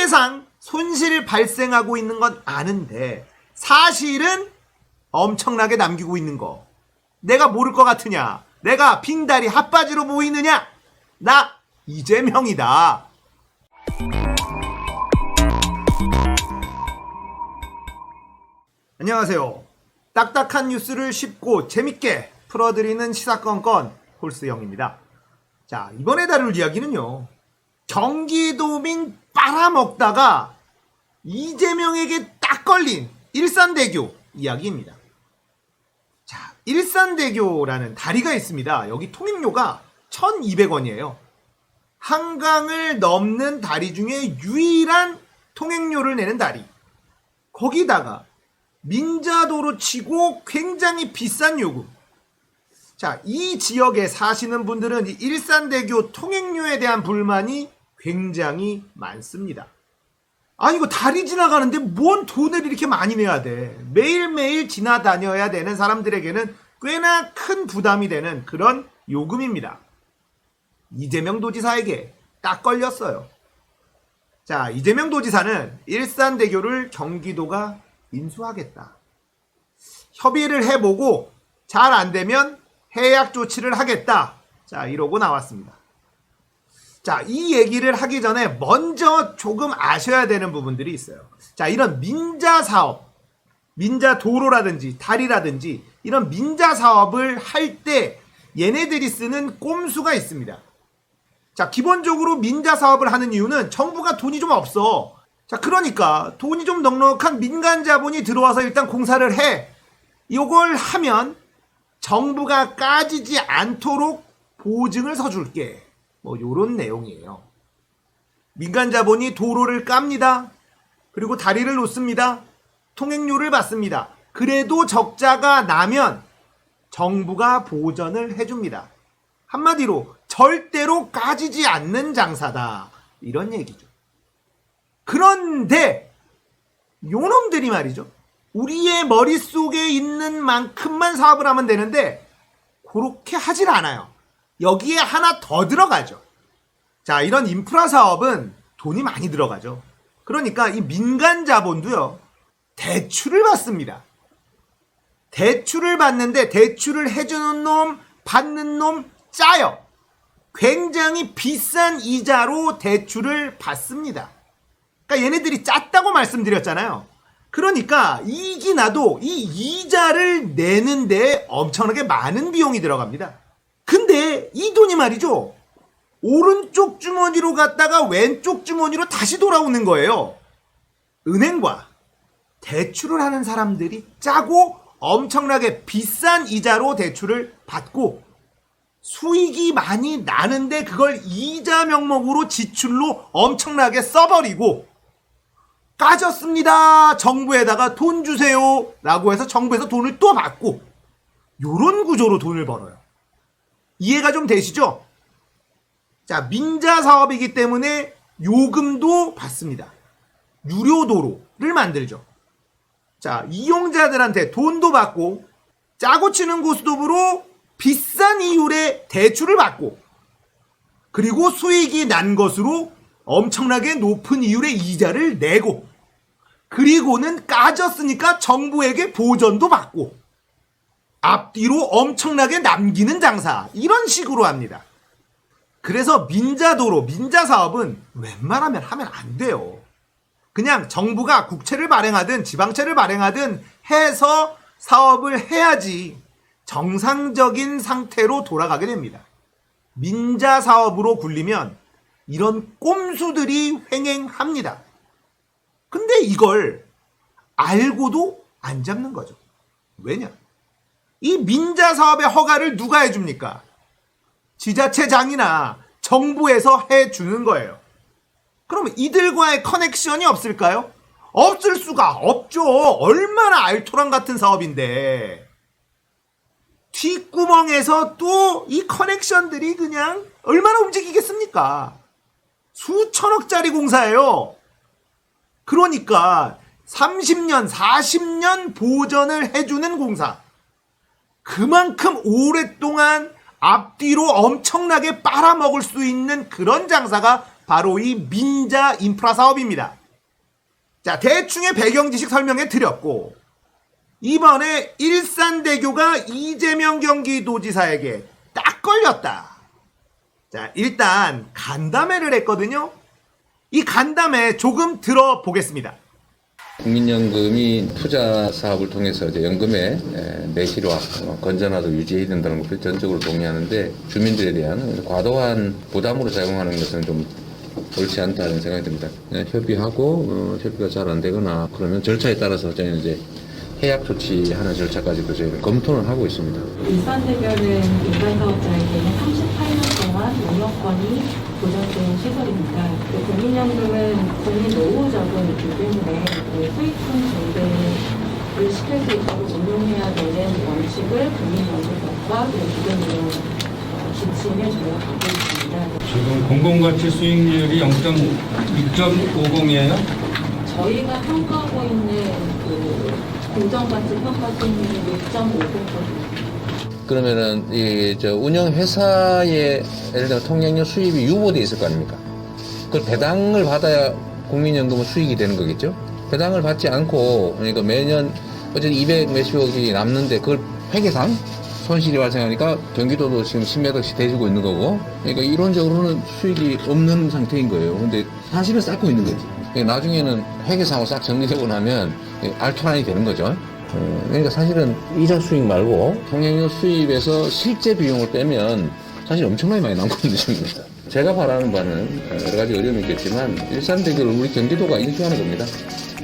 통계상 손실 발생하고 있는 건 아는데 사실은 엄청나게 남기고 있는 거 내가 모를 것 같으냐? 내가 빙다리 핫바지로 보이느냐? 나 이재명이다. 안녕하세요. 딱딱한 뉴스를 쉽고 재밌게 풀어드리는 시사건건 홀스영입니다. 자, 이번에 다룰 이야기는요, 경기도민 빨아먹다가 이재명에게 딱 걸린 일산대교 이야기입니다. 자, 일산대교라는 다리가 있습니다. 여기 통행료가 1,200원이에요. 한강을 넘는 다리 중에 유일한 통행료를 내는 다리. 거기다가 민자도로 치고 굉장히 비싼 요금. 자, 이 지역에 사시는 분들은 이 일산대교 통행료에 대한 불만이 굉장히 많습니다. 아니, 이거 다리 지나가는데 뭔 돈을 이렇게 많이 내야 돼? 매일매일 지나다녀야 되는 사람들에게는 꽤나 큰 부담이 되는 그런 요금입니다. 이재명 도지사에게 딱 걸렸어요. 자, 이재명 도지사는 일산대교를 경기도가 인수하겠다. 협의를 해보고 잘 안되면 해약 조치를 하겠다. 자, 이러고 나왔습니다. 자, 이 얘기를 하기 전에 먼저 조금 아셔야 되는 부분들이 있어요. 자, 이런 민자 사업, 민자 도로라든지 다리라든지 이런 민자 사업을 할 때 얘네들이 쓰는 꼼수가 있습니다. 자, 기본적으로 민자 사업을 하는 이유는 정부가 돈이 좀 없어. 자, 그러니까 돈이 좀 넉넉한 민간 자본이 들어와서 일단 공사를 해. 이걸 하면 정부가 까지지 않도록 보증을 서줄게. 뭐 요런 내용이에요. 민간 자본이 도로를 깝니다. 그리고 다리를 놓습니다. 통행료를 받습니다. 그래도 적자가 나면 정부가 보전을 해줍니다. 한마디로 절대로 까지지 않는 장사다. 이런 얘기죠. 그런데 요놈들이 말이죠, 우리의 머릿속에 있는 만큼만 사업을 하면 되는데 그렇게 하질 않아요. 여기에 하나 더 들어가죠. 자, 이런 인프라 사업은 돈이 많이 들어가죠. 그러니까 이 민간 자본도요, 대출을 받습니다. 대출을 받는데 대출을 해주는 놈, 받는 놈 짜요. 굉장히 비싼 이자로 대출을 받습니다. 그러니까 얘네들이 짰다고 말씀드렸잖아요. 그러니까 이익이 나도 이 이자를 내는데 엄청나게 많은 비용이 들어갑니다. 근데 이 돈이 말이죠, 오른쪽 주머니로 갔다가 왼쪽 주머니로 다시 돌아오는 거예요. 은행과 대출을 하는 사람들이 짜고 엄청나게 비싼 이자로 대출을 받고 수익이 많이 나는데 그걸 이자 명목으로 지출로 엄청나게 써버리고, 까졌습니다, 정부에다가 돈 주세요 라고 해서 정부에서 돈을 또 받고, 요런 구조로 돈을 벌어요. 이해가 좀 되시죠? 자, 민자 사업이기 때문에 요금도 받습니다. 유료도로를 만들죠. 자, 이용자들한테 돈도 받고, 짜고 치는 고스톱으로 비싼 이율의 대출을 받고, 그리고 수익이 난 것으로 엄청나게 높은 이율의 이자를 내고, 그리고는 까졌으니까 정부에게 보전도 받고, 앞뒤로 엄청나게 남기는 장사, 이런 식으로 합니다. 그래서 민자도로, 민자사업은 웬만하면 하면 안 돼요. 그냥 정부가 국채를 발행하든 지방채를 발행하든 해서 사업을 해야지 정상적인 상태로 돌아가게 됩니다. 민자사업으로 굴리면 이런 꼼수들이 횡행합니다. 근데 이걸 알고도 안 잡는 거죠. 왜냐? 이 민자사업의 허가를 누가 해줍니까? 지자체장이나 정부에서 해주는 거예요. 그러면 이들과의 커넥션이 없을까요? 없을 수가 없죠. 얼마나 알토란 같은 사업인데. 뒷구멍에서 또 이 커넥션들이 그냥 얼마나 움직이겠습니까? 수천억짜리 공사예요. 그러니까 30년, 40년 보전을 해주는 공사. 그만큼 오랫동안 앞뒤로 엄청나게 빨아먹을 수 있는 그런 장사가 바로 이 민자 인프라 사업입니다. 자, 대충의 배경 지식 설명해 드렸고, 이번에 일산대교가 이재명 경기도지사에게 딱 걸렸다. 자, 일단 간담회를 했거든요. 이 간담회 조금 들어보겠습니다. 국민연금이 투자 사업을 통해서 이제 연금의 내실화, 건전화도 유지해야 된다는 것을 전적으로 동의하는데, 주민들에 대한 과도한 부담으로 작용하는 것은 좀 옳지 않다는 생각이 듭니다. 협의하고 협의가 잘 안 되거나 그러면 절차에 따라서 저희는 이제 해약 조치하는 절차까지도 저희는 검토는 하고 있습니다. 일산대교는 민간 사업자에게는 38년 동안 운영권이 보장된 시설입니다. 국민연금은 국민 노후자금이기 때문에 수익금 증대를 시킬 수 있도록 운용해야 되는 원칙을 국민연금법과 기존 운영 지침에 저희가 갖고 있습니다. 지금 공공가치 수익률이 2.50이에요? 저희가 평가하고 있는 공정가치 평가 수익률이 6.50%. 그러면은 운영 회사의 예를 들어 통행료 수입이 유보돼 있을 거 아닙니까? 그걸 배당을 받아야 국민연금은 수익이 되는 거겠죠? 배당을 받지 않고, 그러니까 매년 어쨌든 200 몇십억이 남는데 그걸 회계상 손실이 발생하니까 경기도도 지금 10몇 억씩 대주고 있는 거고, 그러니까 이론적으로는 수익이 없는 상태인 거예요. 근데 사실은 쌓고 있는 거지. 그러니까 나중에는 회계상으로 싹 정리되고 나면 알토란이 되는 거죠. 그러니까 사실은 이자 수익 말고 통행료 수입에서 실제 비용을 빼면 사실 엄청나게 많이 남고 있는 중입니다. 제가 바라는 바는 여러 가지 어려움이 있겠지만 일산대교를 우리 경기도가 인수하는 겁니다.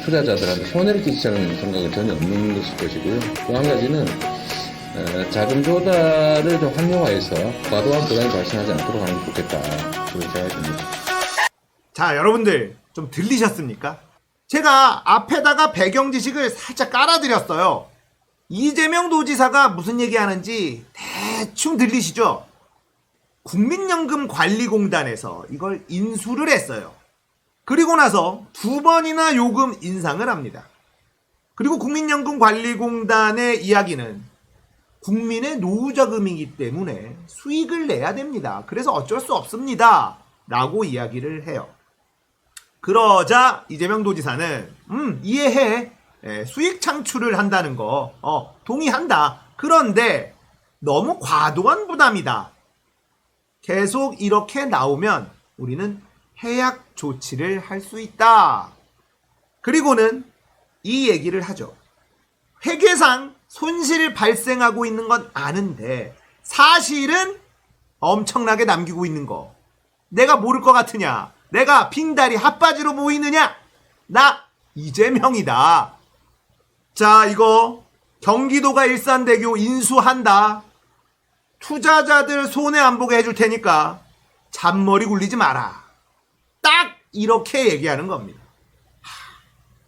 투자자들한테 손해를 끼치자는 생각은 전혀 없는 것일 것이고요. 또 한 가지는 자금 조달을 좀 활용화해서 과도한 부담이 발생하지 않도록 하는 게 좋겠다. 그런 생각이 듭니다. 자, 여러분들 좀 들리셨습니까? 제가 앞에다가 배경 지식을 살짝 깔아드렸어요. 이재명 도지사가 무슨 얘기하는지 대충 들리시죠? 국민연금관리공단에서 이걸 인수를 했어요. 그리고 나서 2번이나 요금 인상을 합니다. 그리고 국민연금관리공단의 이야기는 국민의 노후자금이기 때문에 수익을 내야 됩니다. 그래서 어쩔 수 없습니다. 라고 이야기를 해요. 그러자 이재명 도지사는 이해해. 수익 창출을 한다는 거 동의한다. 그런데 너무 과도한 부담이다. 계속 이렇게 나오면 우리는 해약 조치를 할 수 있다. 그리고는 이 얘기를 하죠. 회계상 손실 발생하고 있는 건 아는데 사실은 엄청나게 남기고 있는 거 내가 모를 것 같으냐? 내가 빙다리 핫바지로 보이느냐? 나 이재명이다. 자, 이거 경기도가 일산대교 인수한다. 투자자들 손해 안 보게 해줄 테니까 잔머리 굴리지 마라. 딱 이렇게 얘기하는 겁니다.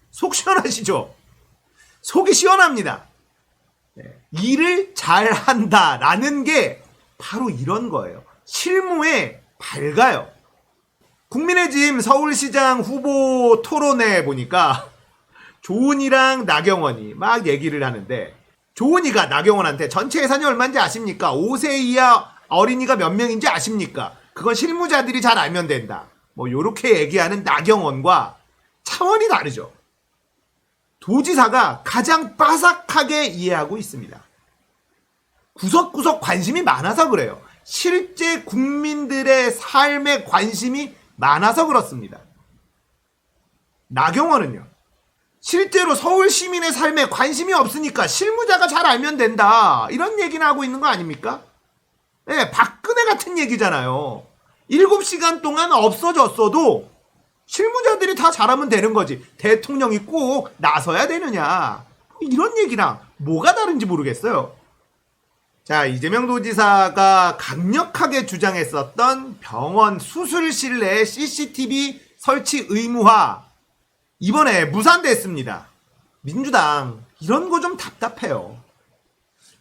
속 시원하시죠? 속이 시원합니다. 일을 잘한다라는 게 바로 이런 거예요. 실무에 밝아요. 국민의힘 서울시장 후보 토론회 보니까 조은희랑 나경원이 막 얘기를 하는데, 조은희가 나경원한테 전체 예산이 얼마인지 아십니까? 5세 이하 어린이가 몇 명인지 아십니까? 그건 실무자들이 잘 알면 된다. 뭐 요렇게 얘기하는 나경원과 차원이 다르죠. 도지사가 가장 빠삭하게 이해하고 있습니다. 구석구석 관심이 많아서 그래요. 실제 국민들의 삶에 관심이 많아서 그렇습니다. 나경원은요, 실제로 서울 시민의 삶에 관심이 없으니까 실무자가 잘 알면 된다. 이런 얘기는 하고 있는 거 아닙니까? 네, 박근혜 같은 얘기잖아요. 7시간 동안 없어졌어도 실무자들이 다 잘하면 되는 거지. 대통령이 꼭 나서야 되느냐. 이런 얘기랑 뭐가 다른지 모르겠어요. 자, 이재명 도지사가 강력하게 주장했었던 병원 수술실 내 CCTV 설치 의무화, 이번에 무산됐습니다. 민주당 이런 거 좀 답답해요.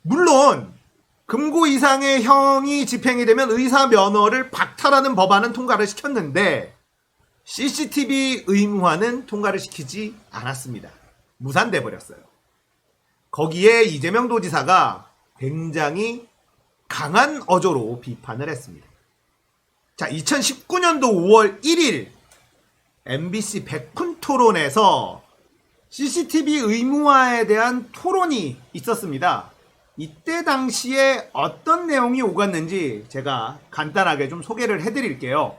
물론 금고 이상의 형이 집행이 되면 의사 면허를 박탈하는 법안은 통과를 시켰는데 CCTV 의무화는 통과를 시키지 않았습니다. 무산돼 버렸어요. 거기에 이재명 도지사가 굉장히 강한 어조로 비판을 했습니다. 자, 2019년도 5월 1일 MBC 백푼 토론에서 CCTV 의무화에 대한 토론이 있었습니다. 이때 당시에 어떤 내용이 오갔는지 제가 간단하게 좀 소개를 해드릴게요.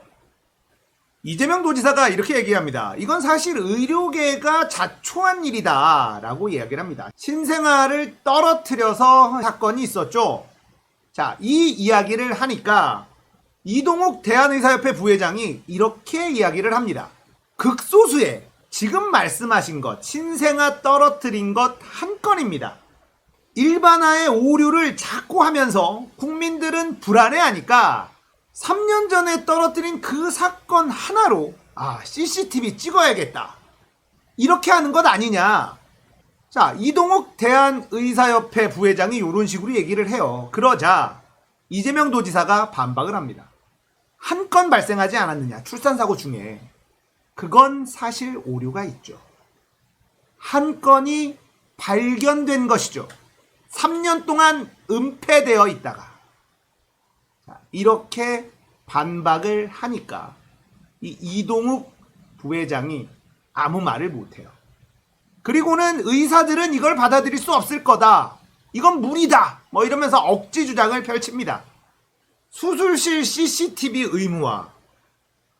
이재명 도지사가 이렇게 얘기합니다. 이건 사실 의료계가 자초한 일이다 라고 이야기를 합니다. 신생아를 떨어뜨려서 사건이 있었죠. 자, 이 이야기를 하니까 이동욱 대한의사협회 부회장이 이렇게 이야기를 합니다. 극소수의 지금 말씀하신 것, 신생아 떨어뜨린 것 한 건입니다. 일반화의 오류를 자꾸 하면서 국민들은 불안해하니까 3년 전에 떨어뜨린 그 사건 하나로 CCTV 찍어야겠다. 이렇게 하는 것 아니냐. 자, 이동욱 대한의사협회 부회장이 이런 식으로 얘기를 해요. 그러자 이재명 도지사가 반박을 합니다. 한 건 발생하지 않았느냐, 출산사고 중에. 그건 사실 오류가 있죠. 한 건이 발견된 것이죠. 3년 동안 은폐되어 있다가. 자, 이렇게 반박을 하니까 이 이동욱 부회장이 아무 말을 못해요. 그리고는 의사들은 이걸 받아들일 수 없을 거다. 이건 무리다. 뭐 이러면서 억지 주장을 펼칩니다. 수술실 CCTV 의무화.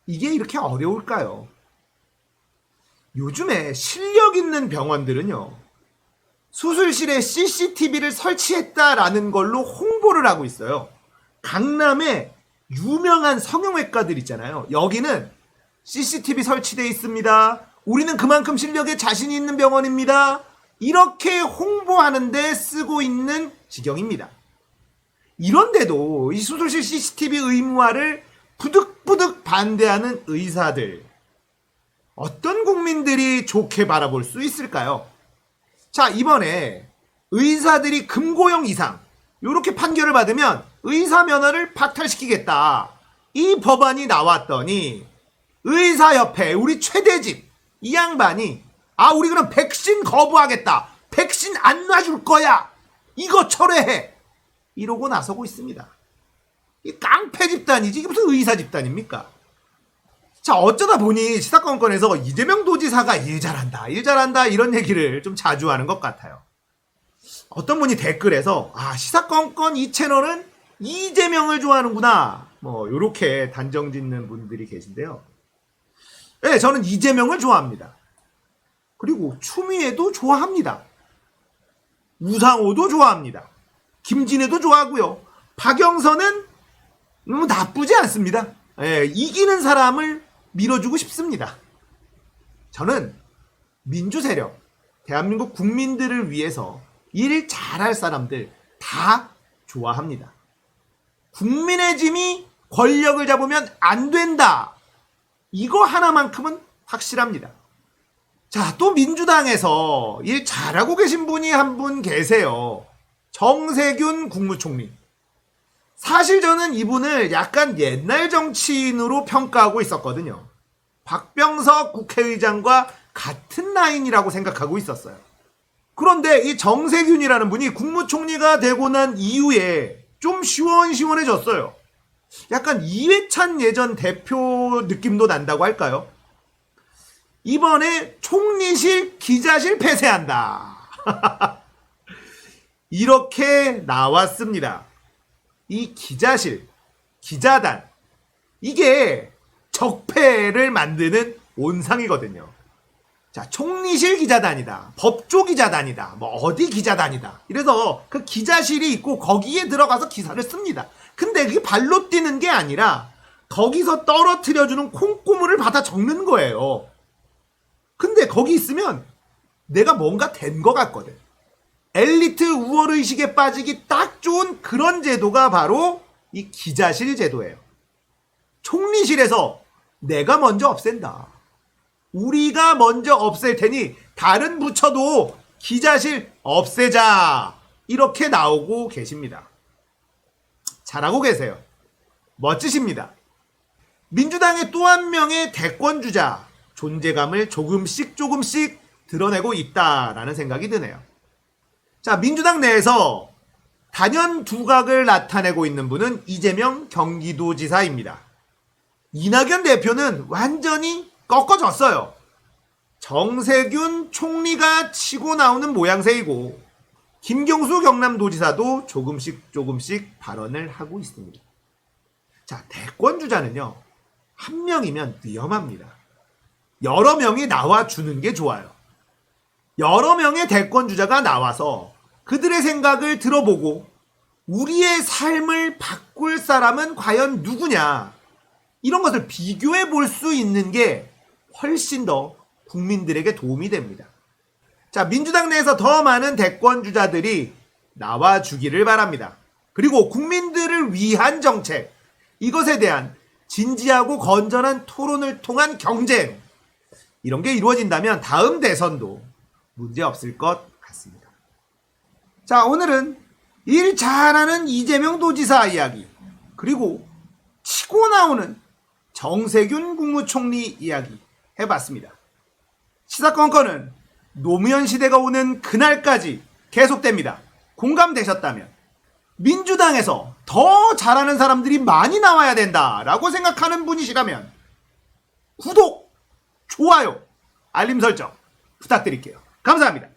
이게 이렇게 어려울까요? 요즘에 실력 있는 병원들은요, 수술실에 CCTV를 설치했다라는 걸로 홍보를 하고 있어요. 강남에 유명한 성형외과들 있잖아요. 여기는 CCTV 설치되어 있습니다. 우리는 그만큼 실력에 자신이 있는 병원입니다. 이렇게 홍보하는데 쓰고 있는 지경입니다. 이런데도 이 수술실 CCTV 의무화를 부득부득 반대하는 의사들, 어떤 국민들이 좋게 바라볼 수 있을까요? 자, 이번에 의사들이 금고형 이상 이렇게 판결을 받으면 의사 면허를 박탈시키겠다. 이 법안이 나왔더니 의사협회 우리 최대집 이 양반이 우리 그럼 백신 거부하겠다. 백신 안 놔줄 거야. 이거 철회해. 이러고 나서고 있습니다. 이 깡패 집단이지 이게 무슨 의사 집단입니까? 자, 어쩌다 보니 시사건건에서 이재명 도지사가 일 잘한다 이런 얘기를 좀 자주 하는 것 같아요. 어떤 분이 댓글에서 시사건건 이 채널은 이재명을 좋아하는구나 뭐 요렇게 단정 짓는 분들이 계신데요. 네, 저는 이재명을 좋아합니다. 그리고 추미애도 좋아합니다. 우상호도 좋아합니다. 김진애도 좋아하고요. 박영선은 나쁘지 않습니다. 예, 이기는 사람을 밀어주고 싶습니다. 저는 민주세력, 대한민국 국민들을 위해서 일 잘할 사람들 다 좋아합니다. 국민의 짐이 권력을 잡으면 안 된다. 이거 하나만큼은 확실합니다. 자, 또 민주당에서 일 잘하고 계신 분이 한 분 계세요. 정세균 국무총리. 사실 저는 이분을 약간 옛날 정치인으로 평가하고 있었거든요. 박병석 국회의장과 같은 라인이라고 생각하고 있었어요. 그런데 이 정세균이라는 분이 국무총리가 되고 난 이후에 좀 시원시원해졌어요. 약간 이회찬 예전 대표 느낌도 난다고 할까요? 이번에 총리실 기자실 폐쇄한다. 이렇게 나왔습니다. 이 기자실, 기자단, 이게 적폐를 만드는 온상이거든요. 자, 총리실 기자단이다, 법조 기자단이다, 뭐 어디 기자단이다. 이래서 그 기자실이 있고 거기에 들어가서 기사를 씁니다. 근데 그게 발로 뛰는 게 아니라 거기서 떨어뜨려주는 콩고물을 받아 적는 거예요. 근데 거기 있으면 내가 뭔가 된 것 같거든. 엘리트 우월의식에 빠지기 딱 좋은 그런 제도가 바로 이 기자실 제도예요. 총리실에서 내가 먼저 없앤다. 우리가 먼저 없앨 테니 다른 부처도 기자실 없애자. 이렇게 나오고 계십니다. 잘하고 계세요. 멋지십니다. 민주당의 또 한 명의 대권주자, 존재감을 조금씩 드러내고 있다라는 생각이 드네요. 자, 민주당 내에서 단연 두각을 나타내고 있는 분은 이재명 경기도지사입니다. 이낙연 대표는 완전히 꺾어졌어요. 정세균 총리가 치고 나오는 모양새이고 김경수 경남도지사도 조금씩 발언을 하고 있습니다. 자, 대권주자는요, 한 명이면 위험합니다. 여러 명이 나와주는 게 좋아요. 여러 명의 대권주자가 나와서 그들의 생각을 들어보고 우리의 삶을 바꿀 사람은 과연 누구냐, 이런 것을 비교해 볼 수 있는 게 훨씬 더 국민들에게 도움이 됩니다. 자, 민주당 내에서 더 많은 대권주자들이 나와주기를 바랍니다. 그리고 국민들을 위한 정책, 이것에 대한 진지하고 건전한 토론을 통한 경쟁, 이런 게 이루어진다면 다음 대선도 문제 없을 것 같습니다. 자, 오늘은 일 잘하는 이재명 도지사 이야기, 그리고 치고 나오는 정세균 국무총리 이야기 해봤습니다. 시사건건은 노무현 시대가 오는 그날까지 계속됩니다. 공감되셨다면 민주당에서 더 잘하는 사람들이 많이 나와야 된다라고 생각하는 분이시라면 구독, 좋아요, 알림 설정 부탁드릴게요. 감사합니다.